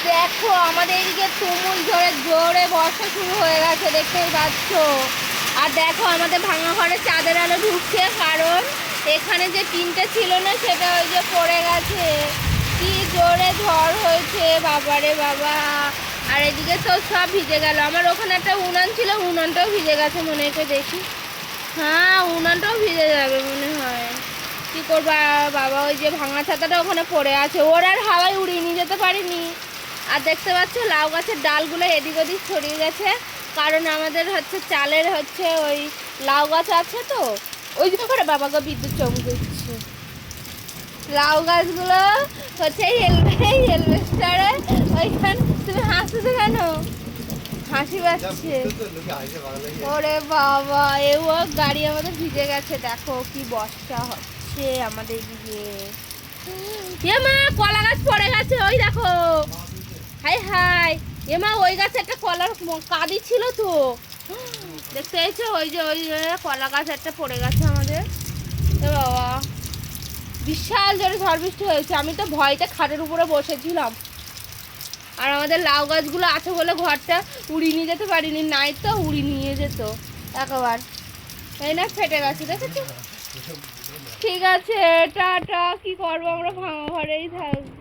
দেখো আমাদের এদিকে তুমুল জোরে জোরে বর্ষা শুরু হয়ে গেছে, দেখতেই পাচ্ছ। আর দেখো আমাদের ভাঙা ঘরে চাঁদের আলো ঢুকছে, কারণ এখানে যে টিনটা ছিল না সেটা ওই যে পড়ে গেছে। কি জোরে ঝড় হয়েছে বাবারে বাবা। আর এদিকে তো সব ভিজে গেল। আমার ওখানে একটা উনান ছিল, উনানটাও ভিজে গেছে মনে হয়, দেখি। হ্যাঁ, উনানটাও ভিজে যাবে মনে হয়। কি করবা বাবা, ওই যে ভাঙা ছাতাটা ওখানে পড়ে আছে, ওর আর হাওয়ায় উড়িয়ে নিয়ে যেতে পারিনি। আর দেখতে পাচ্ছ লাউ গাছের ডালগুলো এদিক ওদিক ছড়িয়ে গেছে, কারণ আমাদের হচ্ছে চালের হচ্ছে ওই লাউ গাছ আছে তো, ওই যে করে বাবাকে বিদ্যুৎ চমকেছে। লাউ গাছগুলো হচ্ছে হেলমেস্টারে ওইখানে। তুমি হাসতেছো কেন? হাসি পাচ্ছে। ওরে বাবা, এও গাড়ি আমাদের ভিজে গেছে। দেখো কি বর্ষা হচ্ছে আমাদের দিকে। মা কলা গাছ পড়ে গেছে, ওই দেখো। হাই হাই, মা ওই গাছে একটা কলার কাঁদি ছিল তো, দেখতে পেয়েছো? ওই যে কলা গাছ একটা পড়ে গেছে আমাদের। এ বাবা, বিশাল জোরে ঝড় বৃষ্টি হয়েছে। আমি তো ভয়তে খাটের উপরে বসেছিলাম। আর আমাদের লাউ গাছগুলো আছে বলে ঘরটা উড়িয়ে নিয়ে যেতে পারিনি, নাই তো উড়িয়ে নিয়ে যেত একবার। এই না ফেটে গেছে, দেখেছো? ঠিক আছে, টাটা। কি করবো, আমরা ভাঙা ঘরেই থাকবো।